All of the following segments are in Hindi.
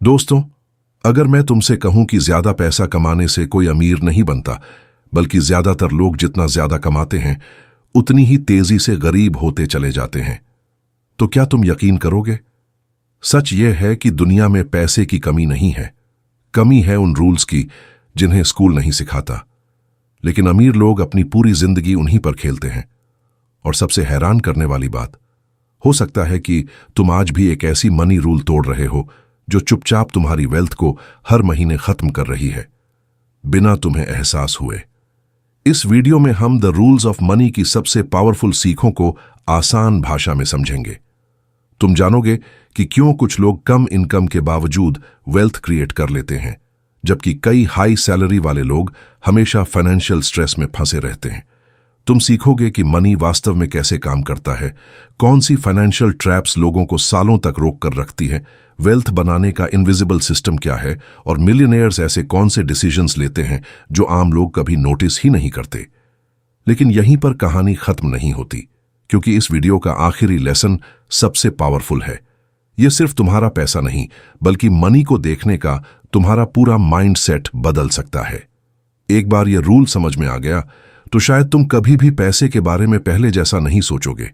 दोस्तों, अगर मैं तुमसे कहूं कि ज्यादा पैसा कमाने से कोई अमीर नहीं बनता, बल्कि ज्यादातर लोग जितना ज्यादा कमाते हैं उतनी ही तेजी से गरीब होते चले जाते हैं, तो क्या तुम यकीन करोगे? सच यह है कि दुनिया में पैसे की कमी नहीं है। कमी है उन रूल्स की जिन्हें स्कूल नहीं सिखाता। लेकिन अमीर लोग अपनी पूरी जिंदगी उन्हीं पर खेलते हैं। और सबसे हैरान करने वाली बात, हो सकता है कि तुम आज भी एक ऐसी मनी रूल तोड़ रहे हो जो चुपचाप तुम्हारी वेल्थ को हर महीने खत्म कर रही है, बिना तुम्हें एहसास हुए। इस वीडियो में हम द रूल्स ऑफ मनी की सबसे पावरफुल सीखों को आसान भाषा में समझेंगे। तुम जानोगे कि क्यों कुछ लोग कम इनकम के बावजूद वेल्थ क्रिएट कर लेते हैं, जबकि कई हाई सैलरी वाले लोग हमेशा फाइनेंशियल स्ट्रेस में फंसे रहते हैं। तुम सीखोगे कि मनी वास्तव में कैसे काम करता है, कौन सी फाइनेंशियल ट्रैप्स लोगों को सालों तक रोक कर रखती है, वेल्थ बनाने का इनविजिबल सिस्टम क्या है, और मिलियनेयर्स ऐसे कौन से डिसीजंस लेते हैं जो आम लोग कभी नोटिस ही नहीं करते। लेकिन यहीं पर कहानी खत्म नहीं होती, क्योंकि इस वीडियो का आखिरी लेसन सबसे पावरफुल है। यह सिर्फ तुम्हारा पैसा नहीं, बल्कि मनी को देखने का तुम्हारा पूरा माइंडसेट बदल सकता है। एक बार यह रूल समझ में आ गया तो शायद तुम कभी भी पैसे के बारे में पहले जैसा नहीं सोचोगे।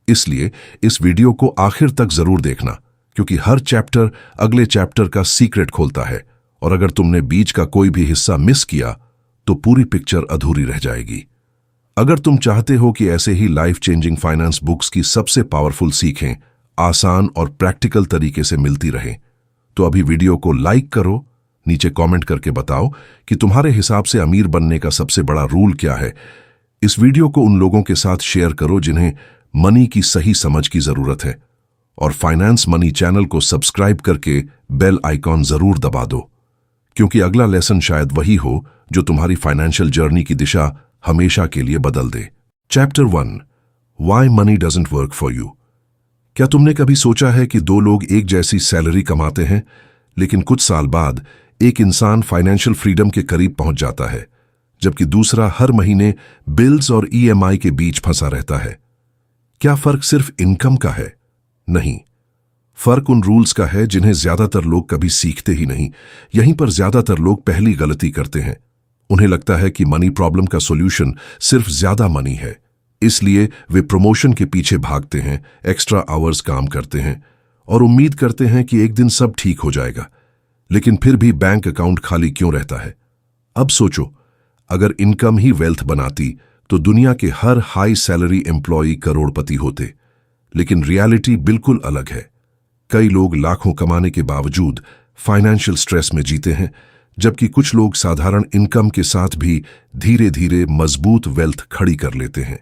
इसलिए इस वीडियो को आखिर तक जरूर देखना, क्योंकि हर चैप्टर अगले चैप्टर का सीक्रेट खोलता है, और अगर तुमने बीच का कोई भी हिस्सा मिस किया तो पूरी पिक्चर अधूरी रह जाएगी। अगर तुम चाहते हो कि ऐसे ही लाइफ चेंजिंग फाइनेंस बुक्स की सबसे पावरफुल सीखें आसान और प्रैक्टिकल तरीके से मिलती रहें, तो अभी वीडियो को लाइक करो, नीचे कमेंट करके बताओ कि तुम्हारे हिसाब से अमीर बनने का सबसे बड़ा रूल क्या है। इस वीडियो को उन लोगों के साथ शेयर करो जिन्हें मनी की सही समझ की जरूरत है, और फाइनेंस मनी चैनल को सब्सक्राइब करके बेल आइकॉन जरूर दबा दो, क्योंकि अगला लेसन शायद वही हो जो तुम्हारी फाइनेंशियल जर्नी की दिशा हमेशा के लिए बदल दे। Chapter 1, why money doesn't work for you. क्या तुमने कभी सोचा है कि दो लोग एक जैसी सैलरी कमाते हैं, लेकिन कुछ साल बाद एक इंसान फाइनेंशियल फ्रीडम के करीब पहुंच जाता है, जबकि दूसरा हर महीने बिल्स और ईएमआई के बीच फंसा रहता है? क्या फर्क सिर्फ इनकम का है? नहीं, फर्क उन रूल्स का है जिन्हें ज्यादातर लोग कभी सीखते ही नहीं। यहीं पर ज्यादातर लोग पहली गलती करते हैं। उन्हें लगता है कि मनी प्रॉब्लम का सॉल्यूशन सिर्फ ज्यादा मनी है, इसलिए वे प्रमोशन के पीछे भागते हैं, एक्स्ट्रा आवर्स काम करते हैं और उम्मीद करते हैं कि एक दिन सब ठीक हो जाएगा। लेकिन फिर भी बैंक अकाउंट खाली क्यों रहता है? अब सोचो, अगर इनकम ही वेल्थ बनाती तो दुनिया के हर हाई सैलरी एम्प्लॉई करोड़पति होते। लेकिन रियलिटी बिल्कुल अलग है। कई लोग लाखों कमाने के बावजूद फाइनेंशियल स्ट्रेस में जीते हैं, जबकि कुछ लोग साधारण इनकम के साथ भी धीरे धीरे मजबूत वेल्थ खड़ी कर लेते हैं।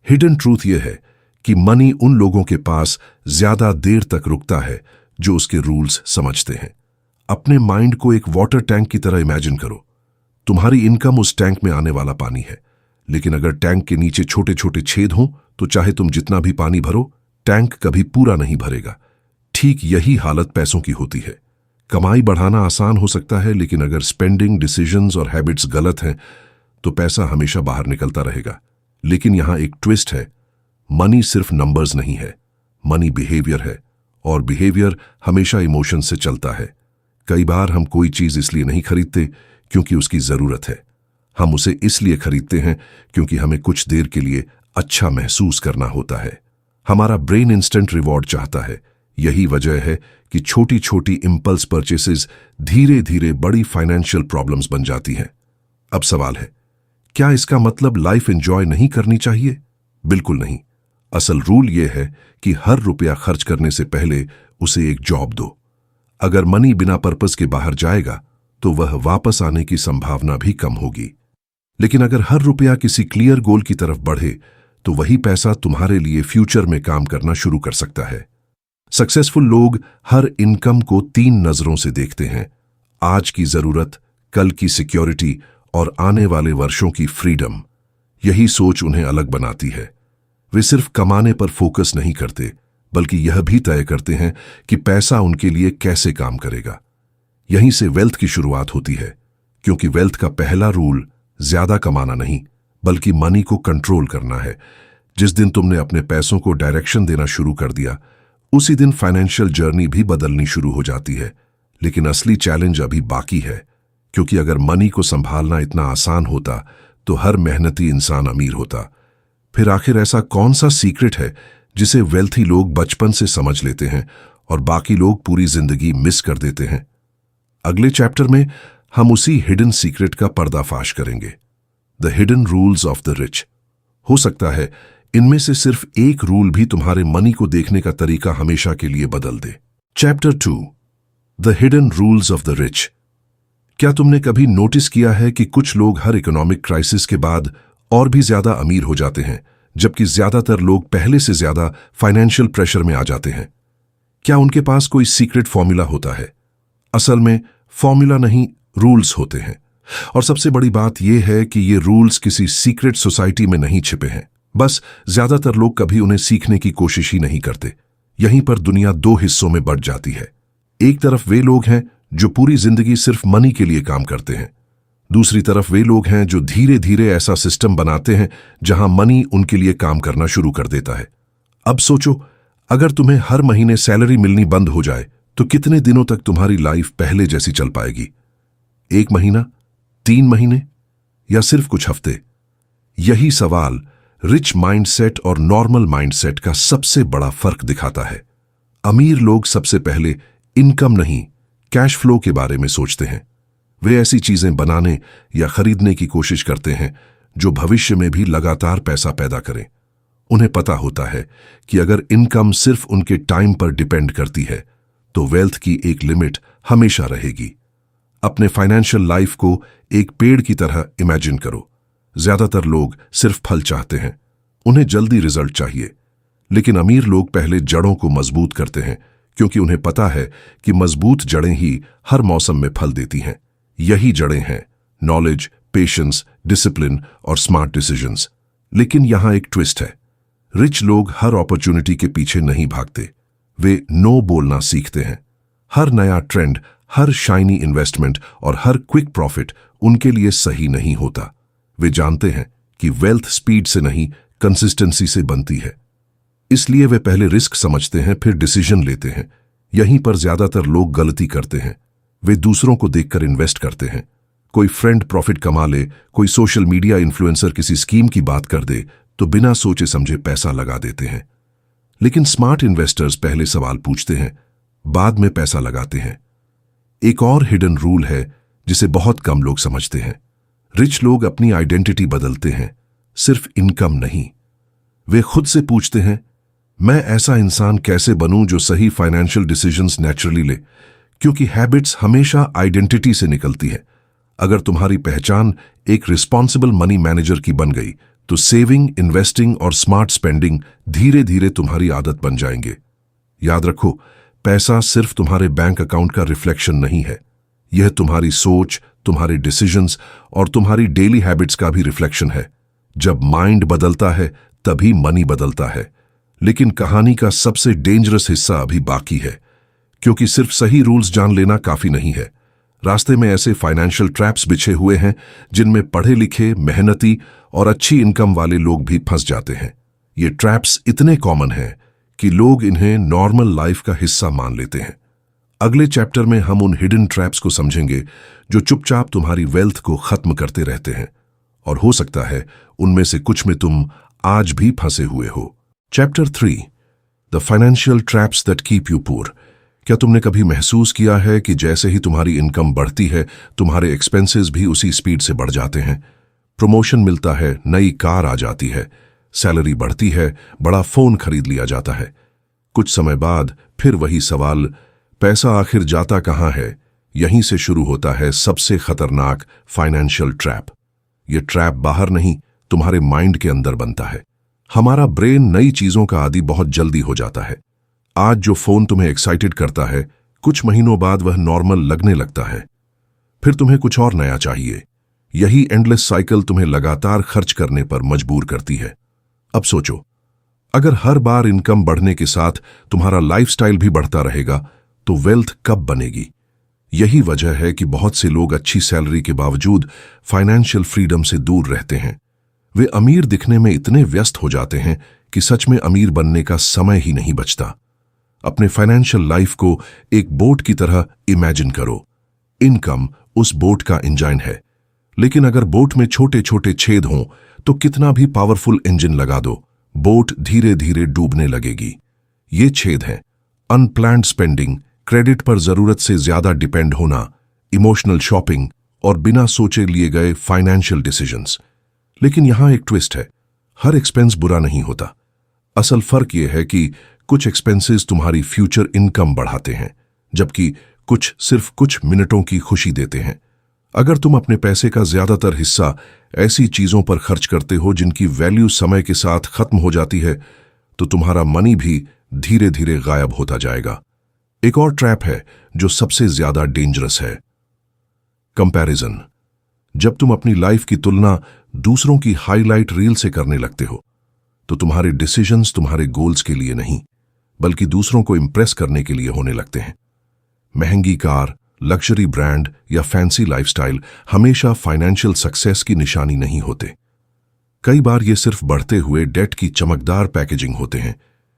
हिडन ट्रूथ यह है कि मनी उन लोगों के पास ज्यादा देर तक रुकता है जो उसके रूल्स समझते हैं। अपने माइंड को एक वाटर टैंक की तरह इमेजिन करो। तुम्हारी इनकम उस टैंक में आने वाला पानी है, लेकिन अगर टैंक के नीचे छोटे छोटे छेद हों तो चाहे तुम जितना भी पानी भरो, टैंक कभी पूरा नहीं भरेगा। ठीक यही हालत पैसों की होती है। कमाई बढ़ाना आसान हो सकता है, लेकिन अगर स्पेंडिंग डिसीजंस और हैबिट्स गलत हैं तो पैसा हमेशा बाहर निकलता रहेगा। लेकिन यहां एक ट्विस्ट है, मनी सिर्फ नंबर्स नहीं है, मनी बिहेवियर है, और बिहेवियर हमेशा इमोशन से चलता है। कई बार हम कोई चीज इसलिए नहीं खरीदते क्योंकि उसकी जरूरत है, हम उसे इसलिए खरीदते हैं क्योंकि हमें कुछ देर के लिए अच्छा महसूस करना होता है। हमारा ब्रेन इंस्टेंट रिवॉर्ड चाहता है। यही वजह है कि छोटी छोटी इंपल्स परचेसेस धीरे धीरे बड़ी फाइनेंशियल प्रॉब्लम्स बन जाती हैं। अब सवाल है, क्या इसका मतलब लाइफ एंजॉय नहीं करनी चाहिए? बिल्कुल नहीं। असल रूल यह है कि हर रुपया खर्च करने से पहले उसे एक जॉब दो। अगर मनी बिना पर्पस के बाहर जाएगा तो वह वापस आने की संभावना भी कम होगी। लेकिन अगर हर रुपया किसी क्लियर गोल की तरफ बढ़े तो वही पैसा तुम्हारे लिए फ्यूचर में काम करना शुरू कर सकता है। सक्सेसफुल लोग हर इनकम को 3 नजरों से देखते हैं, आज की जरूरत, कल की सिक्योरिटी और आने वाले वर्षों की फ्रीडम। यही सोच उन्हें अलग बनाती है। वे सिर्फ कमाने पर फोकस नहीं करते, बल्कि यह भी तय करते हैं कि पैसा उनके लिए कैसे काम करेगा। यहीं से वेल्थ की शुरुआत होती है, क्योंकि वेल्थ का पहला रूल ज्यादा कमाना नहीं, बल्कि मनी को कंट्रोल करना है। जिस दिन तुमने अपने पैसों को डायरेक्शन देना शुरू कर दिया, उसी दिन फाइनेंशियल जर्नी भी बदलनी शुरू हो जाती है। लेकिन असली चैलेंज अभी बाकी है, क्योंकि अगर मनी को संभालना इतना आसान होता तो हर मेहनती इंसान अमीर होता। फिर आखिर ऐसा कौन सा सीक्रेट है जिसे वेल्थी लोग बचपन से समझ लेते हैं और बाकी लोग पूरी जिंदगी मिस कर देते हैं? अगले चैप्टर में हम उसी हिडन सीक्रेट का पर्दाफाश करेंगे, the hidden rules of the rich. हो सकता है इनमें से सिर्फ एक रूल भी तुम्हारे मनी को देखने का तरीका हमेशा के लिए बदल दे। Chapter 2, the hidden rules of the rich. क्या तुमने कभी नोटिस किया है कि कुछ लोग हर इकोनॉमिक क्राइसिस के बाद और भी ज्यादा अमीर हो जाते हैं, जबकि ज्यादातर लोग पहले से ज्यादा फाइनेंशियल प्रेशर में आ जाते हैं? क्या उनके पास कोई सीक्रेट फॉर्मूला होता है? असल में फॉर्मूला नहीं, रूल्स होते हैं। और सबसे बड़ी बात यह है कि ये रूल्स किसी सीक्रेट सोसाइटी में नहीं छिपे हैं, बस ज्यादातर लोग कभी उन्हें सीखने की कोशिश ही नहीं करते। यहीं पर दुनिया दो हिस्सों में बढ़ जाती है। एक तरफ वे लोग हैं जो पूरी जिंदगी सिर्फ मनी के लिए काम करते हैं, दूसरी तरफ वे लोग हैं जो धीरे धीरे ऐसा सिस्टम बनाते हैं जहां मनी उनके लिए काम करना शुरू कर देता है। अब सोचो, अगर तुम्हें हर महीने सैलरी मिलनी बंद हो जाए तो कितने दिनों तक तुम्हारी लाइफ पहले जैसी चल पाएगी? 1 महीना, 3 महीने या सिर्फ कुछ हफ्ते? यही सवाल रिच माइंडसेट और नॉर्मल माइंडसेट का सबसे बड़ा फर्क दिखाता है। अमीर लोग सबसे पहले इनकम नहीं, कैश फ्लो के बारे में सोचते हैं। वे ऐसी चीजें बनाने या खरीदने की कोशिश करते हैं जो भविष्य में भी लगातार पैसा पैदा करें। उन्हें पता होता है कि अगर इनकम सिर्फ उनके टाइम पर डिपेंड करती है तो वेल्थ की एक लिमिट हमेशा रहेगी। अपने फाइनेंशियल लाइफ को एक पेड़ की तरह इमेजिन करो। ज्यादातर लोग सिर्फ फल चाहते हैं, उन्हें जल्दी रिजल्ट चाहिए। लेकिन अमीर लोग पहले जड़ों को मजबूत करते हैं, क्योंकि उन्हें पता है कि मजबूत जड़ें ही हर मौसम में फल देती हैं। यही जड़ें हैं नॉलेज, पेशेंस, डिसिप्लिन और स्मार्ट डिसीजंस। लेकिन यहां एक ट्विस्ट है। रिच लोग हर अपॉर्चुनिटी के पीछे नहीं भागते, वे नो बोलना सीखते हैं। हर नया ट्रेंड, हर शाइनी इन्वेस्टमेंट और हर क्विक प्रॉफिट उनके लिए सही नहीं होता। वे जानते हैं कि वेल्थ स्पीड से नहीं, कंसिस्टेंसी से बनती है। इसलिए वे पहले रिस्क समझते हैं, फिर डिसीजन लेते हैं। यहीं पर ज्यादातर लोग गलती करते हैं। वे दूसरों को देखकर इन्वेस्ट करते हैं। कोई फ्रेंड प्रॉफिट कमा ले, कोई सोशल मीडिया इन्फ्लुएंसर किसी स्कीम की बात कर दे तो बिना सोचे समझे पैसा लगा देते हैं। लेकिन स्मार्ट इन्वेस्टर्स पहले सवाल पूछते हैं, बाद में पैसा लगाते हैं। एक और हिडन रूल है जिसे बहुत कम लोग समझते हैं। रिच लोग अपनी आइडेंटिटी बदलते हैं, सिर्फ इनकम नहीं। वे खुद से पूछते हैं, मैं ऐसा इंसान कैसे बनूं जो सही फाइनेंशियल डिसीजंस नेचुरली ले? क्योंकि हैबिट्स हमेशा आइडेंटिटी से निकलती है। अगर तुम्हारी पहचान एक रिस्पॉन्सिबल मनी मैनेजर की बन गई तो सेविंग, इन्वेस्टिंग और स्मार्ट स्पेंडिंग धीरे धीरे तुम्हारी आदत बन जाएंगे। याद रखो, पैसा सिर्फ तुम्हारे बैंक अकाउंट का रिफ्लेक्शन नहीं है, यह तुम्हारी सोच, तुम्हारे डिसीजंस और तुम्हारी डेली हैबिट्स का भी रिफ्लेक्शन है। जब माइंड बदलता है तभी मनी बदलता है। लेकिन कहानी का सबसे डेंजरस हिस्सा अभी बाकी है, क्योंकि सिर्फ सही रूल्स जान लेना काफी नहीं है। रास्ते में ऐसे फाइनेंशियल ट्रैप्स बिछे हुए हैं जिनमें पढ़े लिखे, मेहनती और अच्छी इनकम वाले लोग भी फंस जाते हैं। ये ट्रैप्स इतने कॉमन हैं कि लोग इन्हें नॉर्मल लाइफ का हिस्सा मान लेते हैं। अगले चैप्टर में हम उन हिडन ट्रैप्स को समझेंगे जो चुपचाप तुम्हारी वेल्थ को खत्म करते रहते हैं, और हो सकता है उनमें से कुछ में तुम आज भी फंसे हुए हो। Chapter 3, the financial traps that keep you poor. क्या तुमने कभी महसूस किया है कि जैसे ही तुम्हारी इनकम बढ़ती है, तुम्हारे एक्सपेंसेस भी उसी स्पीड से बढ़ जाते हैं? प्रमोशन मिलता है, नई कार आ जाती है, सैलरी बढ़ती है, बड़ा फोन खरीद लिया जाता है। कुछ समय बाद फिर वही सवाल, पैसा आखिर जाता कहां है? यहीं से शुरू होता है सबसे खतरनाक फाइनेंशियल ट्रैप। ये ट्रैप बाहर नहीं, तुम्हारे माइंड के अंदर बनता है। हमारा ब्रेन नई चीजों का आदी बहुत जल्दी हो जाता है। आज जो फोन तुम्हें एक्साइटेड करता है, कुछ महीनों बाद वह नॉर्मल लगने लगता है। फिर तुम्हें कुछ और नया चाहिए। यही एंडलेस साइकिल तुम्हें लगातार खर्च करने पर मजबूर करती है। अब सोचो, अगर हर बार इनकम बढ़ने के साथ तुम्हारा लाइफस्टाइल भी बढ़ता रहेगा तो वेल्थ कब बनेगी? यही वजह है कि बहुत से लोग अच्छी सैलरी के बावजूद फाइनेंशियल फ्रीडम से दूर रहते हैं। वे अमीर दिखने में इतने व्यस्त हो जाते हैं कि सच में अमीर बनने का समय ही नहीं बचता। अपने फाइनेंशियल लाइफ को एक बोट की तरह इमेजिन करो। इनकम उस बोट का इंजन है, लेकिन अगर बोट में छोटे छोटे छेद हों तो कितना भी पावरफुल इंजन लगा दो, बोट धीरे धीरे डूबने लगेगी। ये छेद हैं अनप्लान्ड स्पेंडिंग, क्रेडिट पर जरूरत से ज्यादा डिपेंड होना, इमोशनल शॉपिंग और बिना सोचे लिए गए फाइनेंशियल डिसीजंस। लेकिन यहां एक ट्विस्ट है, हर एक्सपेंस बुरा नहीं होता। असल फर्क यह है कि कुछ एक्सपेंसेस तुम्हारी फ्यूचर इनकम बढ़ाते हैं, जबकि कुछ सिर्फ कुछ मिनटों की खुशी देते हैं। अगर तुम अपने पैसे का ज्यादातर हिस्सा ऐसी चीजों पर खर्च करते हो जिनकी वैल्यू समय के साथ खत्म हो जाती है, तो तुम्हारा मनी भी धीरे धीरे गायब होता जाएगा। एक और ट्रैप है जो सबसे ज्यादा डेंजरस है, कंपैरिजन। जब तुम अपनी लाइफ की तुलना दूसरों की हाईलाइट रील से करने लगते हो, तो तुम्हारे डिसीजंस तुम्हारे गोल्स के लिए नहीं, बल्कि दूसरों को इंप्रेस करने के लिए होने लगते हैं। महंगी कार, लग्जरी ब्रांड या फैंसी लाइफस्टाइल हमेशा फाइनेंशियल सक्सेस की निशानी नहीं होते। कई बार ये सिर्फ बढ़ते हुए डेट की चमकदार पैकेजिंग होते हैं।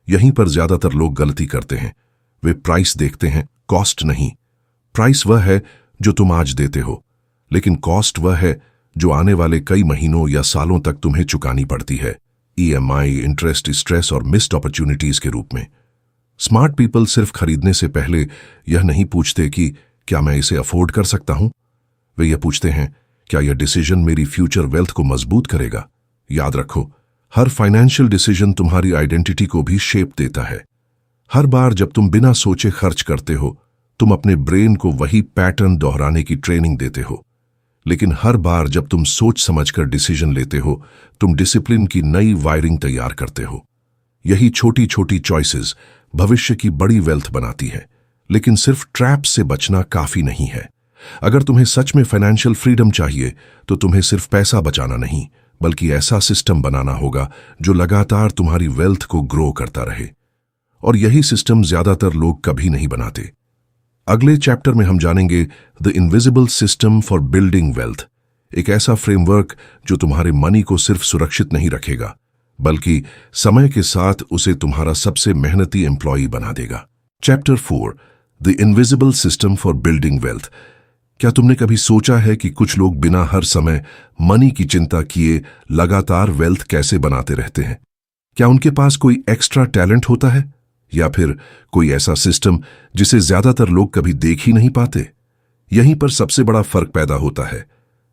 यहीं पर ज्यादातर लोग गलती करते हैं। वे प्राइस देखते हैं, कॉस्ट नहीं। प्राइस वह है जो तुम आज देते हो, लेकिन कॉस्ट वह है जो आने वाले कई महीनों या सालों तक तुम्हें चुकानी पड़ती है, ईएमआई, इंटरेस्ट, स्ट्रेस और मिस्ड अपॉर्चुनिटीज के रूप में। स्मार्ट पीपल सिर्फ खरीदने से पहले यह नहीं पूछते कि क्या मैं इसे अफोर्ड कर सकता हूं। वे यह पूछते हैं, क्या यह डिसीजन मेरी फ्यूचर वेल्थ को मजबूत करेगा। याद रखो, हर फाइनेंशियल डिसीजन तुम्हारी आइडेंटिटी को भी शेप देता है। हर बार जब तुम बिना सोचे खर्च करते हो, तुम अपने ब्रेन को वही पैटर्न दोहराने की ट्रेनिंग देते हो। लेकिन हर बार जब तुम सोच समझकर डिसीजन लेते हो, तुम डिसिप्लिन की नई वायरिंग तैयार करते हो। यही छोटी छोटी चॉइसेस भविष्य की बड़ी वेल्थ बनाती है। लेकिन सिर्फ ट्रैप से बचना काफी नहीं है। अगर तुम्हें सच में फाइनेंशियल फ्रीडम चाहिए, तो तुम्हें सिर्फ पैसा बचाना नहीं, बल्कि ऐसा सिस्टम बनाना होगा जो लगातार तुम्हारी वेल्थ को ग्रो करता रहे। और यही सिस्टम ज्यादातर लोग कभी नहीं बनाते। अगले चैप्टर में हम जानेंगे the invisible system for building wealth, एक ऐसा फ्रेमवर्क जो तुम्हारे मनी को सिर्फ सुरक्षित नहीं रखेगा, बल्कि समय के साथ उसे तुम्हारा सबसे मेहनती एम्प्लॉई बना देगा। Chapter 4, the invisible system for building wealth. क्या तुमने कभी सोचा है कि कुछ लोग बिना हर समय मनी की चिंता किए लगातार वेल्थ कैसे बनाते रहते हैं? क्या उनके पास कोई एक्स्ट्रा टैलेंट होता है, या फिर कोई ऐसा सिस्टम जिसे ज्यादातर लोग कभी देख ही नहीं पाते? यहीं पर सबसे बड़ा फर्क पैदा होता है।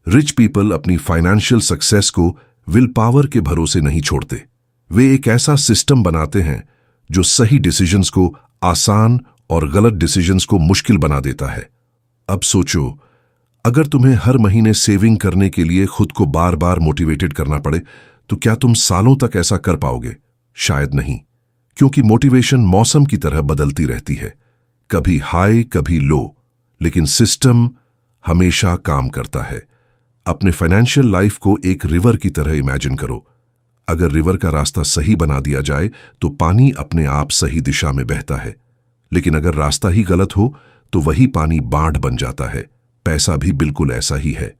रिच पीपल अपनी फाइनेंशियल सक्सेस को विल पावर के भरोसे नहीं छोड़ते। वे एक ऐसा सिस्टम बनाते हैं जो सही डिसीजंस को आसान और गलत डिसीजंस को मुश्किल बना देता है। अब सोचो, अगर तुम्हें हर महीने सेविंग करने के लिए खुद को बार बार मोटिवेटेड करना पड़े, तो क्या तुम सालों तक ऐसा कर पाओगे? शायद नहीं, क्योंकि मोटिवेशन मौसम की तरह बदलती रहती है, कभी हाई कभी लो, लेकिन सिस्टम हमेशा काम करता है। अपने फाइनेंशियल लाइफ को एक रिवर की तरह इमेजिन करो। अगर रिवर का रास्ता सही बना दिया जाए तो पानी अपने आप सही दिशा में बहता है, लेकिन अगर रास्ता ही गलत हो तो वही पानी बाढ़ बन जाता है। पैसा भी बिल्कुल ऐसा ही है।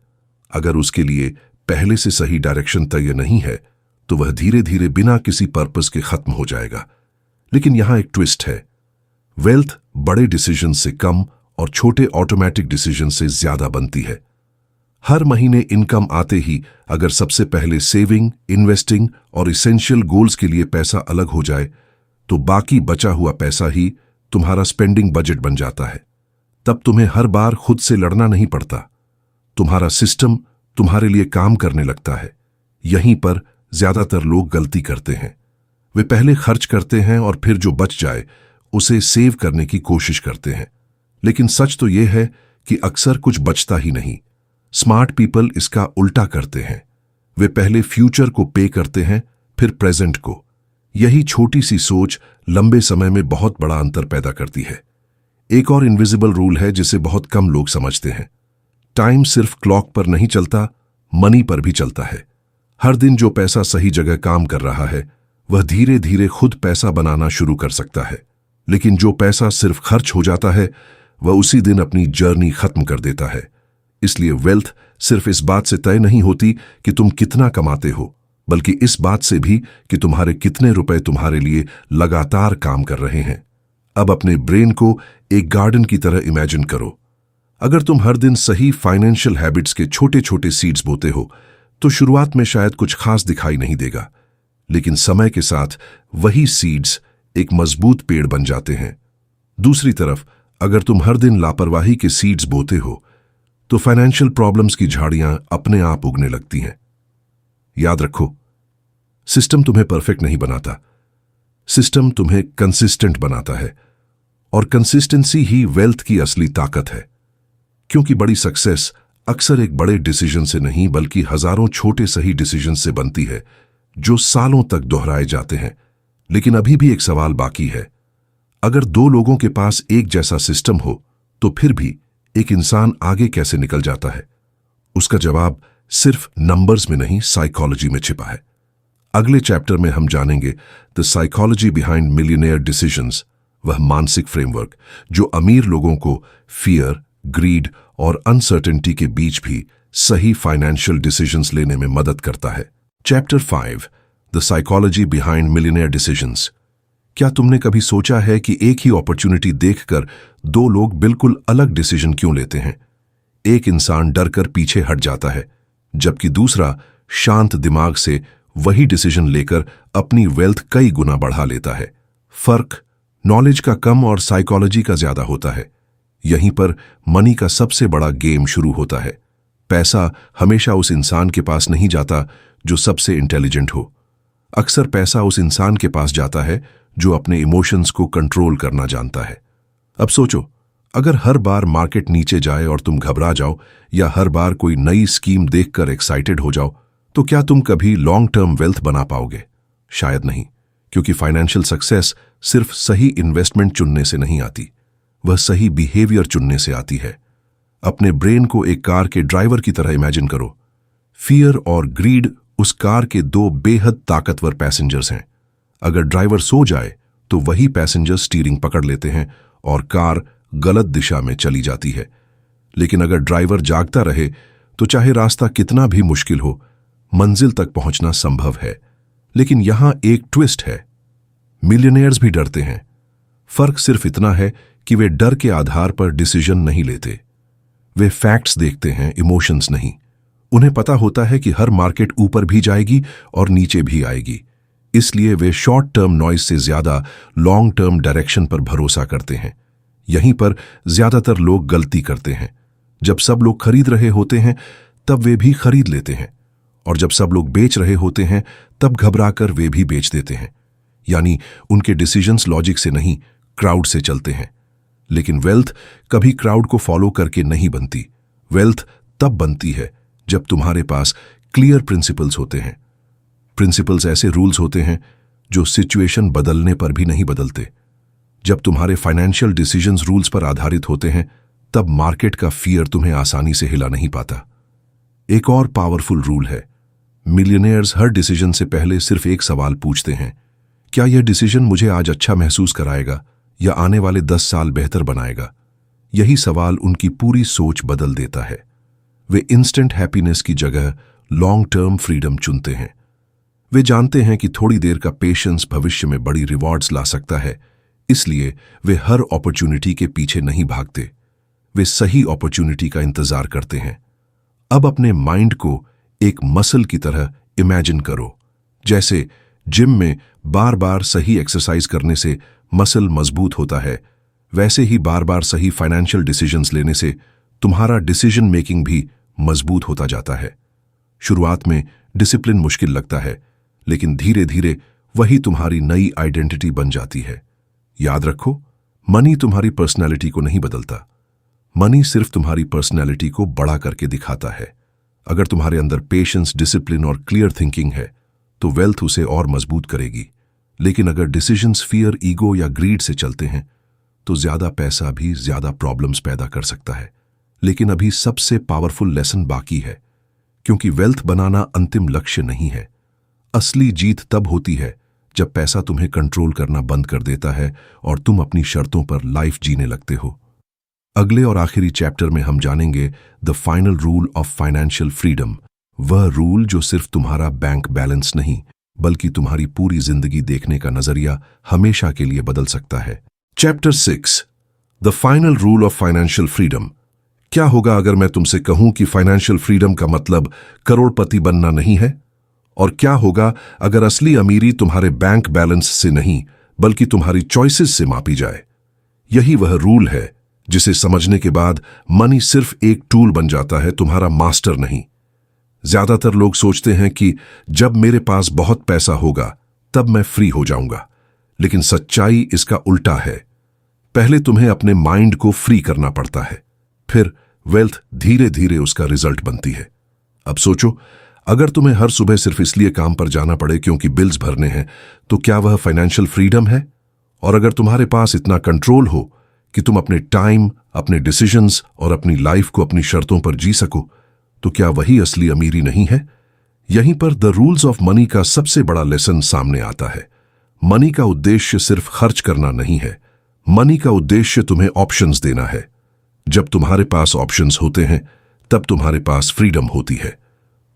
अगर उसके लिए पहले से सही डायरेक्शन तय नहीं है, तो वह धीरे धीरे बिना किसी पर्पस के खत्म हो जाएगा। लेकिन यहां एक ट्विस्ट है, वेल्थ बड़े डिसीजन से कम और छोटे ऑटोमेटिक डिसीजन से ज्यादा बनती है। हर महीने इनकम आते ही अगर सबसे पहले सेविंग, इन्वेस्टिंग और इसेंशियल गोल्स के लिए पैसा अलग हो जाए, तो बाकी बचा हुआ पैसा ही तुम्हारा स्पेंडिंग बजट बन जाता है। तब तुम्हें हर बार खुद से लड़ना नहीं पड़ता, तुम्हारा सिस्टम तुम्हारे लिए काम करने लगता है। यहीं पर ज्यादातर लोग गलती करते हैं। वे पहले खर्च करते हैं और फिर जो बच जाए उसे सेव करने की कोशिश करते हैं। लेकिन सच तो यह है कि अक्सर कुछ बचता ही नहीं। स्मार्ट पीपल इसका उल्टा करते हैं। वे पहले फ्यूचर को पे करते हैं, फिर प्रेजेंट को। यही छोटी सी सोच लंबे समय में बहुत बड़ा अंतर पैदा करती है। एक और इनविजिबल रूल है जिसे बहुत कम लोग समझते हैं। टाइम सिर्फ क्लॉक पर नहीं चलता, मनी पर भी चलता है। हर दिन जो पैसा सही जगह काम कर रहा है, वह धीरे धीरे खुद पैसा बनाना शुरू कर सकता है। लेकिन जो पैसा सिर्फ खर्च हो जाता है, वह उसी दिन अपनी जर्नी खत्म कर देता है। इसलिए वेल्थ सिर्फ इस बात से तय नहीं होती कि तुम कितना कमाते हो, बल्कि इस बात से भी कि तुम्हारे कितने रुपए तुम्हारे लिए लगातार काम कर रहे हैं। अब अपने ब्रेन को एक गार्डन की तरह इमेजिन करो। अगर तुम हर दिन सही फाइनेंशियल हैबिट्स के छोटे छोटे सीड्स बोते हो तो शुरुआत में शायद कुछ खास दिखाई नहीं देगा, लेकिन समय के साथ वही सीड्स एक मजबूत पेड़ बन जाते हैं। दूसरी तरफ अगर तुम हर दिन लापरवाही के सीड्स बोते हो तो फाइनेंशियल प्रॉब्लम्स की झाड़ियां अपने आप उगने लगती हैं। याद रखो, सिस्टम तुम्हें परफेक्ट नहीं बनाता, सिस्टम तुम्हें कंसिस्टेंट बनाता है, और कंसिस्टेंसी ही वेल्थ की असली ताकत है। क्योंकि बड़ी सक्सेस अक्सर एक बड़े डिसीजन से नहीं बल्कि हजारों छोटे सही डिसीजन से बनती है जो सालों तक दोहराए जाते हैं। लेकिन अभी भी एक सवाल बाकी है। अगर दो लोगों के पास एक जैसा सिस्टम हो तो फिर भी एक इंसान आगे कैसे निकल जाता है? उसका जवाब सिर्फ नंबर्स में नहीं, साइकोलॉजी में छिपा है। अगले चैप्टर में हम जानेंगे the psychology behind millionaire decisions, वह मानसिक फ्रेमवर्क जो अमीर लोगों को फियर, ग्रीड और अनसर्टेनिटी के बीच भी सही फाइनेंशियल डिसीजंस लेने में मदद करता है। Chapter 5, the psychology behind millionaire decisions. क्या तुमने कभी सोचा है कि एक ही अपॉर्चुनिटी देखकर दो लोग बिल्कुल अलग डिसीजन क्यों लेते हैं? एक इंसान डरकर पीछे हट जाता है जबकि दूसरा शांत दिमाग से वही डिसीजन लेकर अपनी वेल्थ कई गुना बढ़ा लेता है। फर्क नॉलेज का कम और साइकोलॉजी का ज्यादा होता है। यहीं पर मनी का सबसे बड़ा गेम शुरू होता है। पैसा हमेशा उस इंसान के पास नहीं जाता जो सबसे इंटेलिजेंट हो। अक्सर पैसा उस इंसान के पास जाता है जो अपने इमोशंस को कंट्रोल करना जानता है। अब सोचो, अगर हर बार मार्केट नीचे जाए और तुम घबरा जाओ या हर बार कोई नई स्कीम देखकर एक्साइटेड हो जाओ, तो क्या तुम कभी लॉन्ग टर्म वेल्थ बना पाओगे? शायद नहीं, क्योंकि फाइनेंशियल सक्सेस सिर्फ सही इन्वेस्टमेंट चुनने से नहीं आती, वह सही बिहेवियर चुनने से आती है। अपने ब्रेन को एक कार के ड्राइवर की तरह इमेजिन करो। फियर और ग्रीड उस कार के दो बेहद ताकतवर पैसेंजर्स हैं। अगर ड्राइवर सो जाए तो वही पैसेंजर स्टीयरिंग पकड़ लेते हैं और कार गलत दिशा में चली जाती है। लेकिन अगर ड्राइवर जागता रहे तो चाहे रास्ता कितना भी मुश्किल हो, मंजिल तक पहुंचना संभव है। लेकिन यहां एक ट्विस्ट है, मिलियनेयर्स भी डरते हैं। फर्क सिर्फ इतना है कि वे डर के आधार पर डिसीजन नहीं लेते। वे फैक्ट्स देखते हैं, इमोशंस नहीं। उन्हें पता होता है कि हर मार्केट ऊपर भी जाएगी और नीचे भी आएगी, इसलिए वे शॉर्ट टर्म नॉइज से ज्यादा लॉन्ग टर्म डायरेक्शन पर भरोसा करते हैं। यहीं पर ज्यादातर लोग गलती करते हैं। जब सब लोग खरीद रहे होते हैं तब वे भी खरीद लेते हैं, और जब सब लोग बेच रहे होते हैं तब घबराकर वे भी बेच देते हैं। यानी उनके डिसीजंस लॉजिक से नहीं, क्राउड से चलते हैं। लेकिन वेल्थ कभी क्राउड को फॉलो करके नहीं बनती। वेल्थ तब बनती है जब तुम्हारे पास क्लियर प्रिंसिपल्स होते हैं। प्रिंसिपल्स ऐसे रूल्स होते हैं जो सिचुएशन बदलने पर भी नहीं बदलते। जब तुम्हारे फाइनेंशियल डिसीजंस रूल्स पर आधारित होते हैं तब मार्केट का फियर तुम्हें आसानी से हिला नहीं पाता। एक और पावरफुल रूल है, मिलियनेयर्स हर डिसीजन से पहले सिर्फ एक सवाल पूछते हैं, क्या यह डिसीजन मुझे आज अच्छा महसूस कराएगा या आने वाले 10 साल बेहतर बनाएगा? यही सवाल उनकी पूरी सोच बदल देता है। वे इंस्टेंट हैप्पीनेस की जगह लॉन्ग टर्म फ्रीडम चुनते हैं। वे जानते हैं कि थोड़ी देर का पेशेंस भविष्य में बड़ी रिवॉर्ड्स ला सकता है, इसलिए वे हर अपॉर्चुनिटी के पीछे नहीं भागते। वे सही अपॉर्चुनिटी का इंतजार करते हैं। अब अपने माइंड को एक मसल की तरह इमेजिन करो। जैसे जिम में बार बार सही एक्सरसाइज करने से मसल मजबूत होता है, वैसे ही बार बार सही फाइनेंशियल डिसीजंस लेने से तुम्हारा डिसीजन मेकिंग भी मजबूत होता जाता है। शुरुआत में डिसिप्लिन मुश्किल लगता है, लेकिन धीरे धीरे वही तुम्हारी नई आइडेंटिटी बन जाती है। याद रखो, मनी तुम्हारी पर्सनैलिटी को नहीं बदलता, मनी सिर्फ तुम्हारी पर्सनैलिटी को बड़ा करके दिखाता है। अगर तुम्हारे अंदर पेशेंस, डिसिप्लिन और क्लियर थिंकिंग है तो वेल्थ उसे और मजबूत करेगी। लेकिन अगर डिसीजंस फियर, ईगो या ग्रीड से चलते हैं तो ज्यादा पैसा भी ज्यादा प्रॉब्लम्स पैदा कर सकता है। लेकिन अभी सबसे पावरफुल लेसन बाकी है, क्योंकि वेल्थ बनाना अंतिम लक्ष्य नहीं है। असली जीत तब होती है जब पैसा तुम्हें कंट्रोल करना बंद कर देता है और तुम अपनी शर्तों पर लाइफ जीने लगते हो। अगले और आखिरी चैप्टर में हम जानेंगे the final rule of financial freedom, वह रूल जो सिर्फ तुम्हारा बैंक बैलेंस नहीं बल्कि तुम्हारी पूरी जिंदगी देखने का नजरिया हमेशा के लिए बदल सकता है। Chapter 6 the final rule of financial freedom. क्या होगा अगर मैं तुमसे कहूं कि फाइनेंशियल फ्रीडम का मतलब करोड़पति बनना नहीं है? और क्या होगा अगर असली अमीरी तुम्हारे बैंक बैलेंस से नहीं बल्कि तुम्हारी चॉइसेस से मापी जाए? यही वह रूल है जिसे समझने के बाद मनी सिर्फ एक टूल बन जाता है, तुम्हारा मास्टर नहीं। ज्यादातर लोग सोचते हैं कि जब मेरे पास बहुत पैसा होगा तब मैं फ्री हो जाऊंगा, लेकिन सच्चाई इसका उल्टा है। पहले तुम्हें अपने माइंड को फ्री करना पड़ता है, फिर वेल्थ धीरे धीरे उसका रिजल्ट बनती है। अब सोचो, अगर तुम्हें हर सुबह सिर्फ इसलिए काम पर जाना पड़े क्योंकि बिल्स भरने हैं, तो क्या वह फाइनेंशियल फ्रीडम है? और अगर तुम्हारे पास इतना कंट्रोल हो कि तुम अपने टाइम, अपने डिसीजंस और अपनी लाइफ को अपनी शर्तों पर जी सको, तो क्या वही असली अमीरी नहीं है? यहीं पर द रूल्स ऑफ मनी का सबसे बड़ा लेसन सामने आता है। मनी का उद्देश्य सिर्फ खर्च करना नहीं है, मनी का उद्देश्य तुम्हें ऑप्शंस देना है। जब तुम्हारे पास ऑप्शंस होते हैं तब तुम्हारे पास फ्रीडम होती है।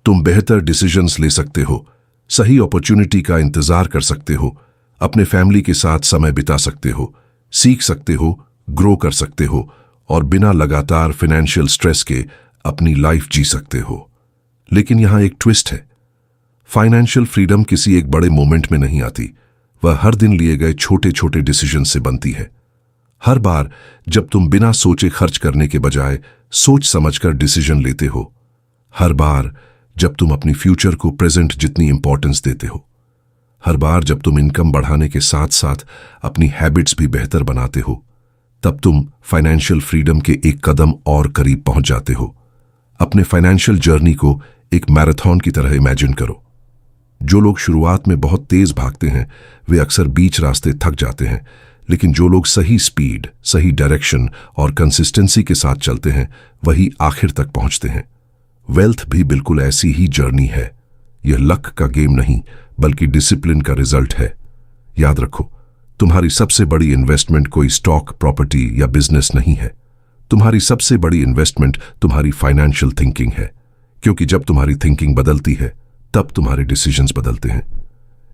तुम बेहतर डिसीजंस ले सकते हो, सही अपॉर्चुनिटी का इंतजार कर सकते हो, अपने फैमिली के साथ समय बिता सकते हो, सीख सकते हो, ग्रो कर सकते हो और बिना लगातार फाइनेंशियल स्ट्रेस के अपनी लाइफ जी सकते हो। लेकिन यहां एक ट्विस्ट है। फाइनेंशियल फ्रीडम किसी एक बड़े मोमेंट में नहीं आती, वह हर दिन लिए गए छोटे छोटे डिसीजन से बनती है। हर बार जब तुम बिना सोचे खर्च करने के बजाय सोच समझकर डिसीजन लेते हो, हर बार जब तुम अपनी फ्यूचर को प्रेजेंट जितनी इंपॉर्टेंस देते हो, हर बार जब तुम इनकम बढ़ाने के साथ साथ अपनी हैबिट्स भी बेहतर बनाते हो, तब तुम फाइनेंशियल फ्रीडम के एक कदम और करीब पहुंच जाते हो। अपने फाइनेंशियल जर्नी को एक मैराथन की तरह इमेजिन करो। जो लोग शुरुआत में बहुत तेज भागते हैं वे अक्सर बीच रास्ते थक जाते हैं, लेकिन जो लोग सही स्पीड, सही डायरेक्शन और कंसिस्टेंसी के साथ चलते हैं वही आखिर तक पहुंचते हैं। वेल्थ भी बिल्कुल ऐसी ही जर्नी है। यह लक का गेम नहीं बल्कि डिसिप्लिन का रिजल्ट है। याद रखो, तुम्हारी सबसे बड़ी इन्वेस्टमेंट कोई स्टॉक, प्रॉपर्टी या बिजनेस नहीं है। तुम्हारी सबसे बड़ी इन्वेस्टमेंट तुम्हारी फाइनेंशियल थिंकिंग है, क्योंकि जब तुम्हारी थिंकिंग बदलती है तब तुम्हारे डिसीजंस बदलते हैं।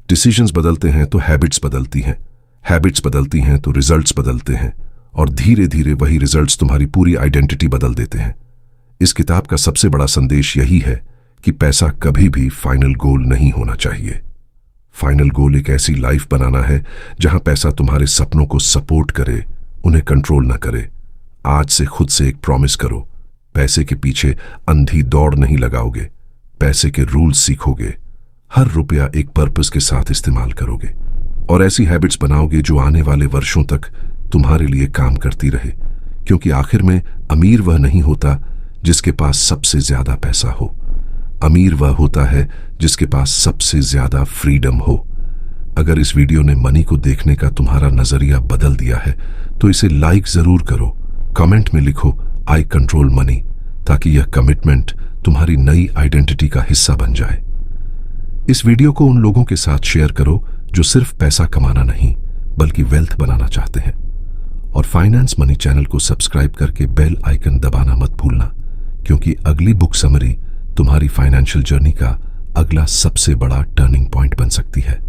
डिसीजंस बदलते हैं तो हैबिट्स बदलती हैं, हैबिट्स बदलती हैं तो रिजल्ट्स बदलते हैं, और धीरे धीरे वही रिजल्ट्स तुम्हारी पूरी आइडेंटिटी बदल देते हैं। इस किताब का सबसे बड़ा संदेश यही है कि पैसा कभी भी फाइनल गोल नहीं होना चाहिए। फाइनल गोल एक ऐसी लाइफ बनाना है जहां पैसा तुम्हारे सपनों को सपोर्ट करे, उन्हें कंट्रोल ना करे। आज से खुद से एक प्रॉमिस करो, पैसे के पीछे अंधी दौड़ नहीं लगाओगे, पैसे के रूल्स सीखोगे, हर रुपया एक पर्पस के साथ इस्तेमाल करोगे और ऐसी हैबिट्स बनाओगे जो आने वाले वर्षों तक तुम्हारे लिए काम करती रहे। क्योंकि आखिर में अमीर वह नहीं होता जिसके पास सबसे ज्यादा पैसा हो, अमीर वह होता है जिसके पास सबसे ज्यादा फ्रीडम हो। अगर इस वीडियो ने मनी को देखने का तुम्हारा नजरिया बदल दिया है तो इसे लाइक जरूर करो, कमेंट में लिखो आई कंट्रोल मनी, ताकि यह कमिटमेंट तुम्हारी नई आइडेंटिटी का हिस्सा बन जाए। इस वीडियो को उन लोगों के साथ शेयर करो जो सिर्फ पैसा कमाना नहीं बल्कि वेल्थ बनाना चाहते हैं, और फाइनेंस मनी चैनल को सब्सक्राइब करके बेल आइकन दबाना मत भूलना, क्योंकि अगली बुक समरी तुम्हारी फाइनेंशियल जर्नी का अगला सबसे बड़ा टर्निंग पॉइंट बन सकती है।